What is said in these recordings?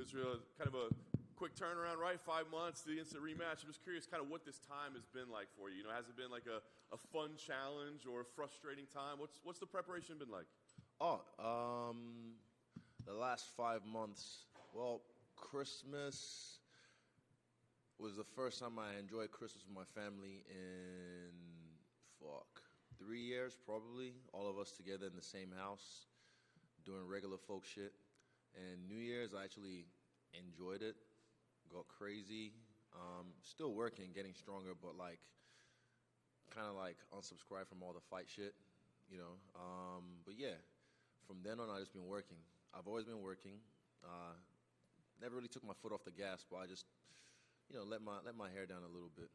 Israel, kind of a quick turnaround, right? 5 months, the instant rematch. I'm just curious kind of what this time has been like for you. You know, has it been like a fun challenge or a frustrating time? What's the preparation been like? The last 5 months, well, Christmas was the first time I enjoyed Christmas with my family in, 3 years probably. All of us together in the same house, doing regular folk shit. And New Year's, I actually enjoyed it, got crazy. Still working, getting stronger, but kind of unsubscribe from all the fight shit, you know. But yeah, from then on, I just been working. I've always been working. Never really took my foot off the gas, but I just, let my hair down a little bit.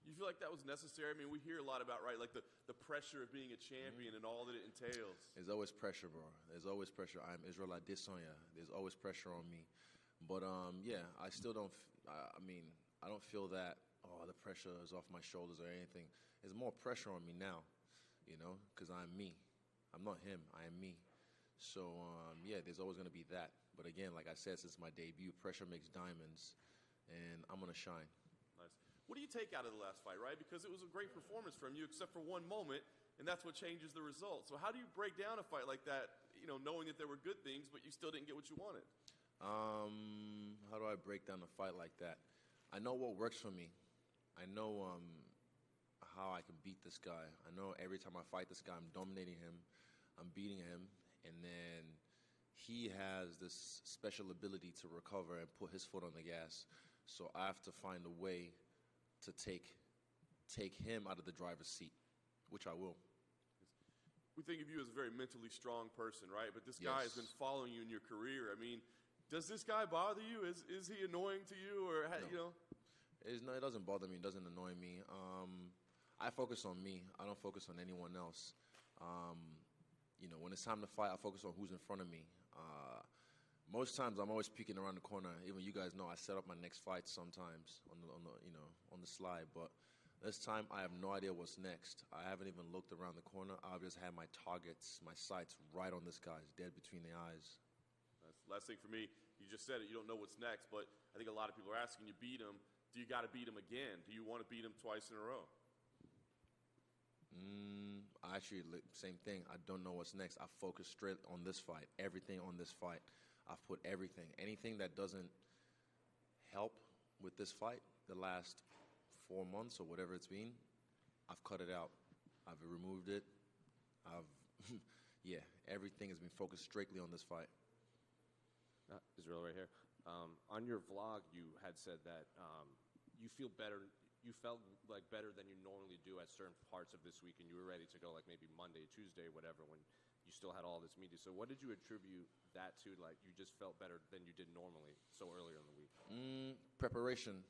You feel like that was necessary? I mean, we hear a lot about, right, like the pressure of being a champion and all that it entails. There's always pressure, bro. There's always pressure. I'm Israel Adesanya. There's always pressure on me. But, yeah, I still don't, I don't feel that, the pressure is off my shoulders or anything. There's more pressure on me now, because I'm me. I'm not him. I am me. So, yeah, there's always going to be that. But, again, like I said, since my debut, pressure makes diamonds, and I'm going to shine. Nice. What do you take out of the last fight, right? Because it was a great performance from you, except for one moment, and that's what changes the result. So how do you break down a fight like that, knowing that there were good things, but you still didn't get what you wanted? How do I break down a fight like that? I know what works for me. I know how I can beat this guy. I know every time I fight this guy, I'm dominating him, I'm beating him, and then he has this special ability to recover and put his foot on the gas. So I have to find a way to take him out of the driver's seat, which I will. We think of you as a very mentally strong person, right? But this guy has been following you in your career. I mean, does this guy bother you? Is he annoying to you, or No, it doesn't bother me. It doesn't annoy me. I focus on me. I don't focus on anyone else. When it's time to fight, I focus on who's in front of me. Most times, I'm always peeking around the corner. Even you guys know I set up my next fight sometimes on the slide. But this time, I have no idea what's next. I haven't even looked around the corner. I've just had my targets, my sights right on this guy, dead between the eyes. Last thing for me, you just said it. You don't know what's next, but I think a lot of people are asking you beat him. Do you got to beat him again? Do you want to beat him twice in a row? Actually, same thing. I don't know what's next. I focus straight on this fight, everything on this fight. I've put everything. Anything that doesn't help with this fight, the last 4 months or whatever it's been, I've cut it out. I've removed it. Everything has been focused strictly on this fight. Israel right here. On your vlog, you had said that you feel better. You felt like better than you normally do at certain parts of this week, and you were ready to go like maybe Monday, Tuesday, whatever, when you still had all this media. So what did you attribute that to? Like you just felt better than you did normally so earlier in the week? Preparation.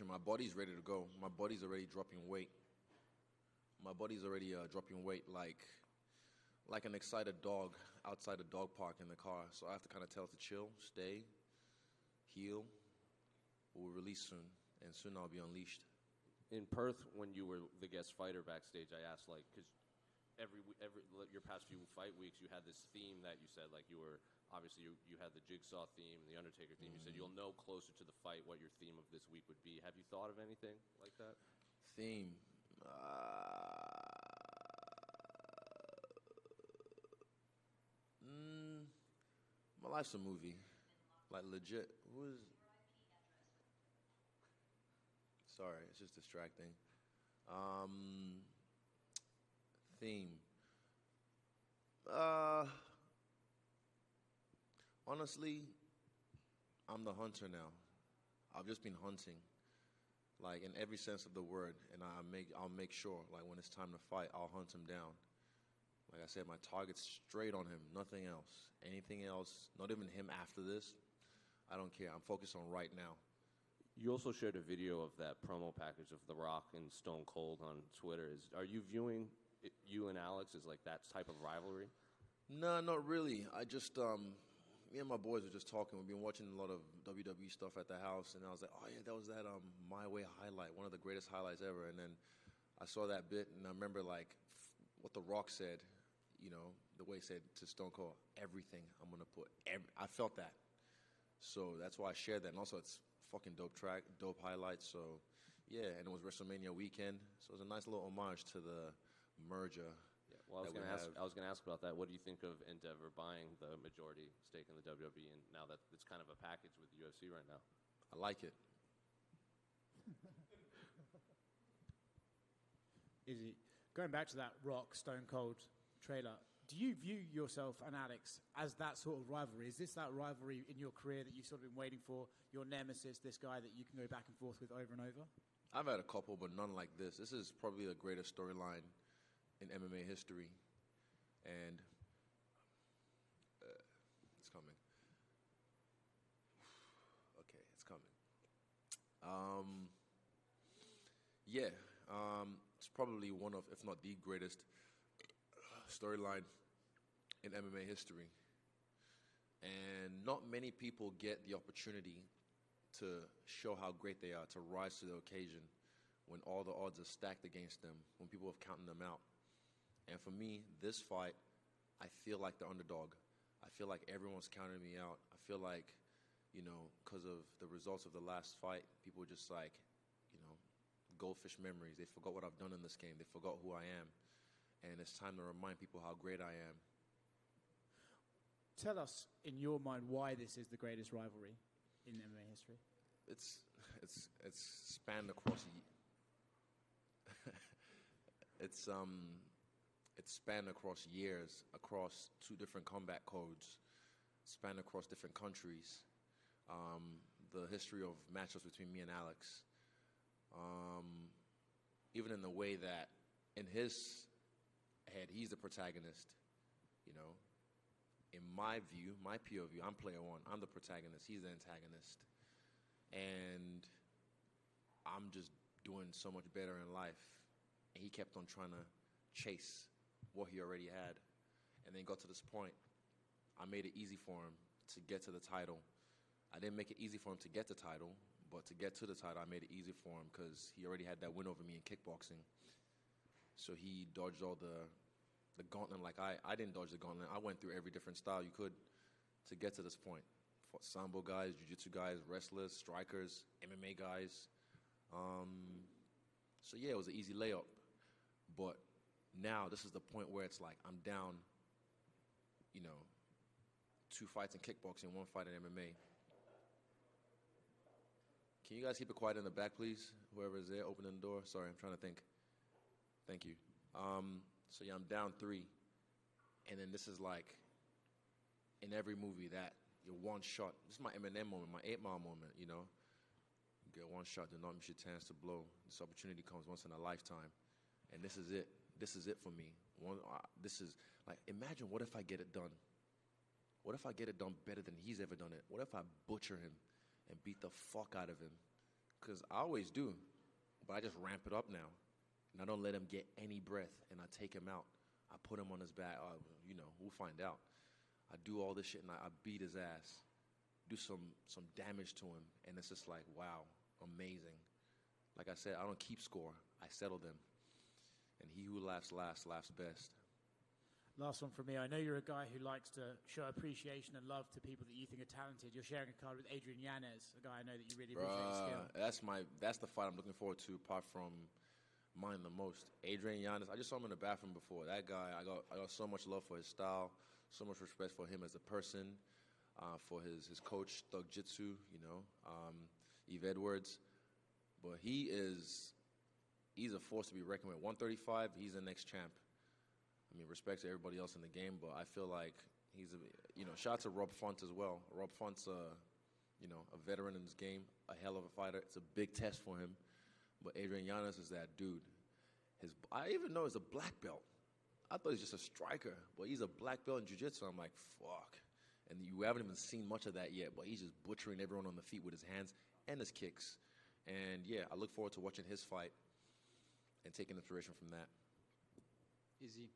My body's ready to go. My body's already dropping weight. Dropping weight like an excited dog outside a dog park in the car. So I have to kind of tell it to chill, stay, heal. We'll release soon, and soon I'll be unleashed. In Perth, when you were the guest fighter backstage, I asked, because every your past few fight weeks, you had this theme that you said, you were, obviously you had the Jigsaw theme, the Undertaker theme. You said you'll know closer to the fight what your theme of this week would be. Have you thought of anything like that? Theme? My life's a movie. Legit. Sorry, it's just distracting. Theme. Honestly, I'm the hunter now. I've just been hunting, in every sense of the word, and I'll make sure, when it's time to fight, I'll hunt him down. Like I said, my target's straight on him, nothing else. Anything else, not even him after this, I don't care. I'm focused on right now. You also shared a video of that promo package of The Rock and Stone Cold on Twitter. Are you viewing you and Alex as that type of rivalry? No, not really. I just, me and my boys were just talking. We've been watching a lot of WWE stuff at the house, and I was like, oh yeah, that was that My Way highlight, one of the greatest highlights ever. And then I saw that bit, and I remember what The Rock said, the way he said to Stone Cold, everything I'm going to put. I felt that. So that's why I shared that. And also, it's fucking dope track, dope highlights. So, yeah, and it was WrestleMania weekend. So it was a nice little homage to the merger. Yeah, well, I was gonna ask about that. What do you think of Endeavor buying the majority stake in the WWE, and now that it's kind of a package with the UFC right now? I like it. Izzy, going back to that Rock Stone Cold trailer, do you view yourself and Alex as that sort of rivalry? Is this that rivalry in your career that you've sort of been waiting for, your nemesis, this guy that you can go back and forth with over and over? I've had a couple, but none like this. This is probably the greatest storyline in MMA history, and it's coming. Okay, it's coming. Yeah, it's probably one of, if not the greatest storyline in MMA history. And not many people get the opportunity to show how great they are, to rise to the occasion when all the odds are stacked against them, when people have counted them out. And for me, this fight, I feel like the underdog. I feel like everyone's counting me out. I feel like, because of the results of the last fight, people just like, goldfish memories. They forgot what I've done in this game. They forgot who I am. And it's time to remind people how great I am. Tell us, in your mind, why this is the greatest rivalry in MMA history. It's spanned across. It's spanned across years, across 2 different combat codes, spanned across different countries. The history of matchups between me and Alex. Even in the way that, in his head, he's the protagonist. In my view, my POV, I'm player 1. I'm the protagonist. He's the antagonist. And I'm just doing so much better in life. And he kept on trying to chase what he already had. And then got to this point. I made it easy for him to get to the title. I didn't make it easy for him to get the title, but to get to the title, I made it easy for him because he already had that win over me in kickboxing. So he dodged all the gauntlet like I didn't dodge the gauntlet. I went through every different style you could to get to this point. Fought Sambo guys, jiu-jitsu guys, wrestlers, strikers, MMA guys. So yeah, it was an easy layup. But now this is the point where it's like I'm down, 2 fights in kickboxing, 1 fight in MMA. Can you guys keep it quiet in the back, please? Whoever is there, opening the door. Sorry, I'm trying to think. Thank you. So yeah, I'm down 3. And then this is like, in every movie that you're one shot. This is my Eminem moment, my 8 Mile moment, You get one shot, do not miss your chance to blow. This opportunity comes once in a lifetime. And this is it. This is it for me. This is, like, imagine what if I get it done? What if I get it done better than he's ever done it? What if I butcher him and beat the fuck out of him? Because I always do. But I just ramp it up now. And I don't let him get any breath. And I take him out. I put him on his back. We'll find out. I do all this shit and I beat his ass. Do some damage to him. And it's just like, wow, amazing. Like I said, I don't keep score. I settle them. And he who laughs last laughs best. Last one from me. I know you're a guy who likes to show appreciation and love to people that you think are talented. You're sharing a card with Adrian Yanez, a guy I know that you really appreciate his skill. That's the fight I'm looking forward to, apart from mine the most. Adrian Yanez, I just saw him in the bathroom before. That guy, I got so much love for his style, so much respect for him as a person, for his coach, Thug Jitsu, Eve Edwards. But he's a force to be reckoned with. 135, he's the next champ. I mean, respect to everybody else in the game, but I feel like he's shout out to Rob Font as well. Rob Font's a veteran in this game, a hell of a fighter. It's a big test for him. But Adrian Yanez is that dude. I even know he's a black belt. I thought he's just a striker, but he's a black belt in jiu-jitsu. I'm like, fuck. And you haven't even seen much of that yet, but he's just butchering everyone on the feet with his hands and his kicks. And yeah, I look forward to watching his fight and taking inspiration from that. Izzy,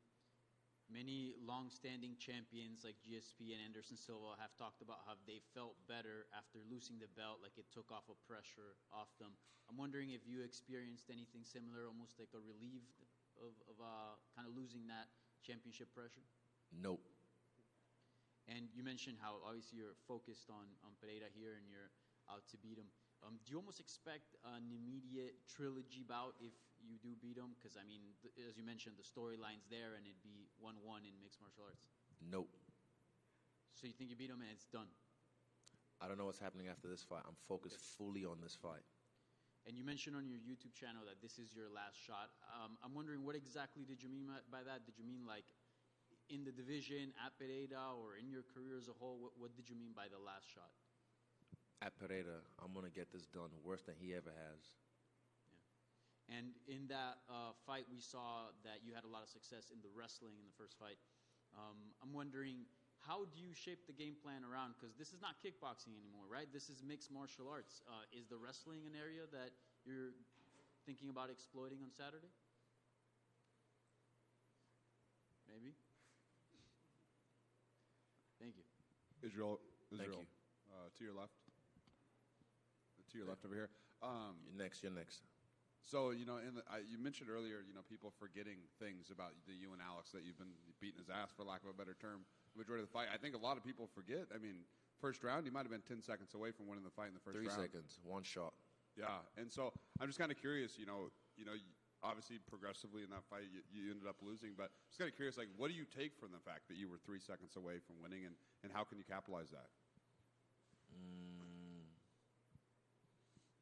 many long-standing champions like GSP and Anderson Silva have talked about how they felt better after losing the belt, like it took off a pressure off them. I'm wondering if you experienced anything similar, almost like a relieved of kind of losing that championship pressure? Nope. And you mentioned how obviously you're focused on Pereira here and you're out to beat him. Do you almost expect an immediate trilogy bout if you do beat him? Because, I mean, as you mentioned, the storyline's there and it'd be 1-1 in mixed martial arts. Nope. So you think you beat him and it's done? I don't know what's happening after this fight. I'm focused fully on this fight. And you mentioned on your YouTube channel that this is your last shot. I'm wondering, what exactly did you mean by that? Did you mean like in the division, at Pereira, or in your career as a whole? What did you mean by the last shot? At Pereira, I'm going to get this done worse than he ever has. Yeah. And in that fight, we saw that you had a lot of success in the wrestling in the first fight. I'm wondering, how do you shape the game plan around? Because this is not kickboxing anymore, right? This is mixed martial arts. Is the wrestling an area that you're thinking about exploiting on Saturday? Maybe. Thank you. Israel. Thank you. To your left. To your left over here. You're next. So, you mentioned earlier, people forgetting things about you and Alex, that you've been beating his ass, for lack of a better term, the majority of the fight. I think a lot of people forget. I mean, first round, you might have been 10 seconds away from winning the fight in the first 3 round. 3 seconds, one shot. Yeah, and so I'm just kind of curious, obviously progressively in that fight you ended up losing, but just kind of curious, like, what do you take from the fact that you were 3 seconds away from winning, and how can you capitalize that?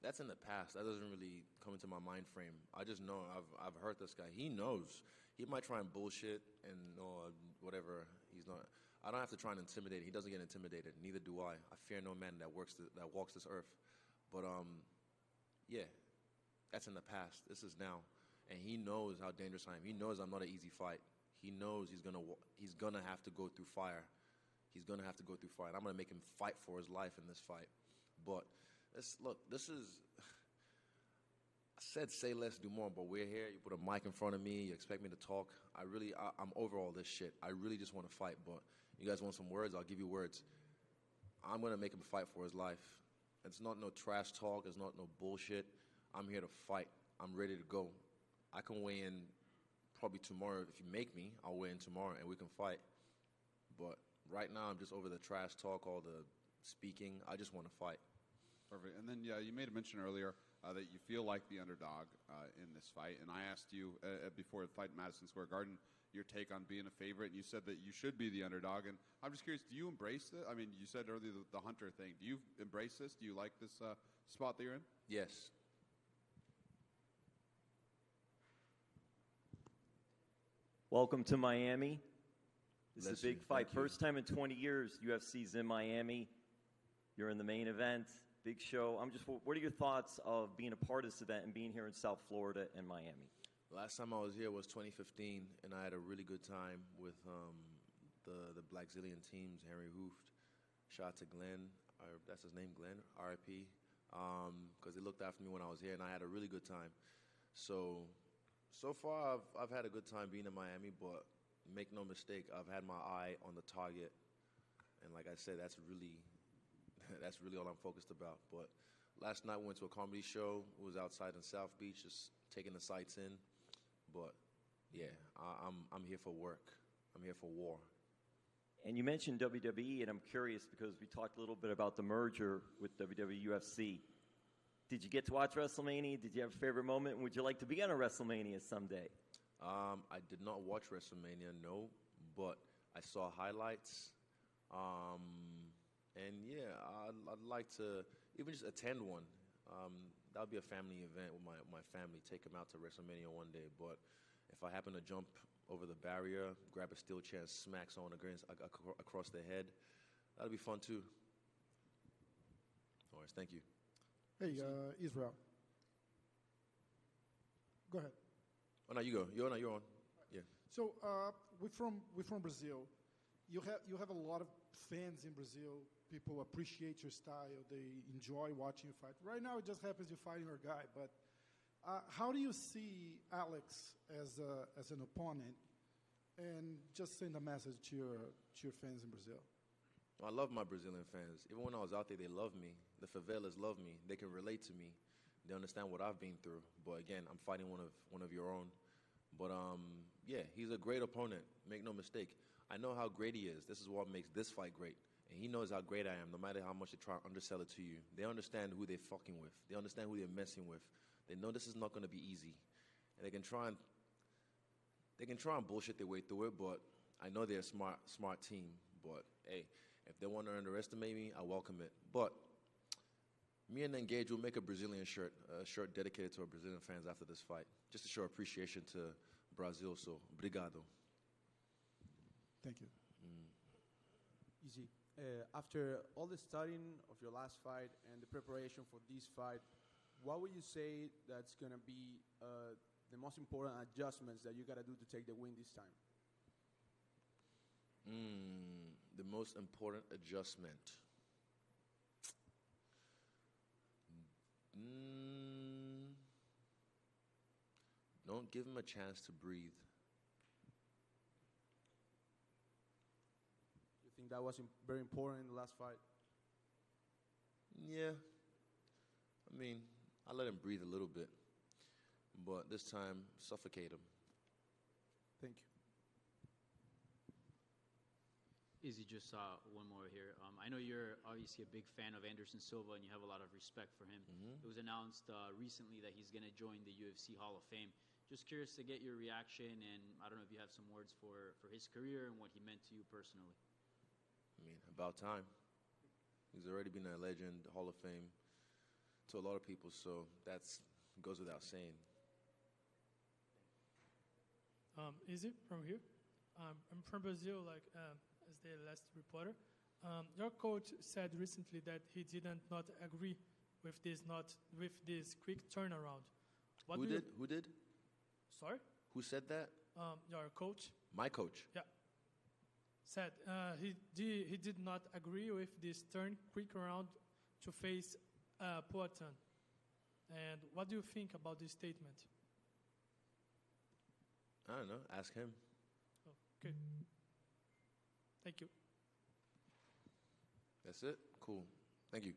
That's in the past. That doesn't really come into my mind frame. I just know I've heard this guy. He knows. He might try and bullshit and whatever. He's not. I don't have to try and intimidate. He doesn't get intimidated. Neither do I. I fear no man that walks this earth. But yeah, that's in the past. This is now, and he knows how dangerous I am. He knows I'm not an easy fight. He knows he's gonna have to go through fire. He's gonna have to go through fire. And I'm gonna make him fight for his life in this fight. But this is. I said say less, do more, but we're here. You put a mic in front of me. You expect me to talk. I'm over all this shit. I really just want to fight. But you guys want some words? I'll give you words. I'm gonna make him fight for his life. It's not no trash talk. It's not no bullshit. I'm here to fight. I'm ready to go. I can weigh in probably tomorrow. If you make me, I'll weigh in tomorrow and we can fight. But right now, I'm just over the trash talk, all the speaking. I just want to fight. Perfect. And then, you made a mention earlier that you feel like the underdog in this fight. And I asked you before the fight in Madison Square Garden your take on being a favorite, and you said that you should be the underdog. And I'm just curious, do you embrace this? I mean, you said earlier the Hunter thing. Do you embrace this? Do you like this spot that you're in? Yes. Welcome to Miami. This is Bless a big you. fight. Thank you. First time in 20 years UFC's in Miami. You're in the main event. Big show. What are your thoughts of being a part of this event and being here in South Florida and Miami? Last time I was here was 2015, and I had a really good time with the Black Zillion teams, Henry Hooft. Shout out to Glenn, that's his name, Glenn, RIP, because they looked after me when I was here, and I had a really good time. So far, I've had a good time being in Miami, but make no mistake, I've had my eye on the target, and like I said, that's really all I'm focused about. But last night we went to a comedy show. It was outside in South Beach, just taking the sights in. But yeah, I'm here for work. I'm here for war. And you mentioned WWE, and I'm curious because we talked a little bit about the merger with WWE UFC. Did you get to watch WrestleMania? Did you have a favorite moment? And would you like to be on a WrestleMania someday? I did not watch WrestleMania, no, but I saw highlights. And yeah, I'd like to even just attend one. That would be a family event with my family. Take them out to WrestleMania one day. But if I happen to jump over the barrier, grab a steel chair, and smack someone across the head, that'll be fun too. All right, thank you. Hey, Israel. Go ahead. Oh no, you go. You're on. Yeah. So we're from Brazil. You have a lot of fans in Brazil. People appreciate your style. They enjoy watching you fight. Right now, it just happens you're fighting our guy. But how do you see Alex as an opponent? And just send a message to your fans in Brazil. I love my Brazilian fans. Even when I was out there, they love me. The favelas love me. They can relate to me. They understand what I've been through. But again, I'm fighting one of your own. But yeah, he's a great opponent. Make no mistake. I know how great he is. This is what makes this fight great. And he knows how great I am, no matter how much they try to undersell it to you. They understand who they're fucking with. They understand who they're messing with. They know this is not going to be easy. And they can try and bullshit their way through it, but I know they're a smart team. But, hey, if they want to underestimate me, I welcome it. But me and Engage will make a Brazilian shirt, a shirt dedicated to our Brazilian fans after this fight, just to show appreciation to Brazil. So, obrigado. Thank you. Easy. After all the studying of your last fight and the preparation for this fight, what would you say that's going to be the most important adjustments that you got to do to take the win this time? The most important adjustment. Don't give him a chance to breathe. You think that was very important in the last fight? Yeah. I mean, I let him breathe a little bit. But this time, suffocate him. Thank you. Izzy, just one more here. I know you're obviously a big fan of Anderson Silva and you have a lot of respect for him. It was announced recently that he's going to join the UFC Hall of Fame. Just curious to get your reaction, and I don't know if you have some words for his career and what he meant to you personally. I mean, about time. He's already been a legend, Hall of Fame to a lot of people, so that goes without saying. Izzy from here. I'm from Brazil, as the last reporter. Your coach said recently that he did not agree with this quick turnaround. Who did? Sorry? Who said that? Your coach. My coach. Yeah. Said he did not agree with this quick round to face Poatan. And what do you think about this statement? I don't know. Ask him. Oh, okay. Thank you. That's it? Cool. Thank you.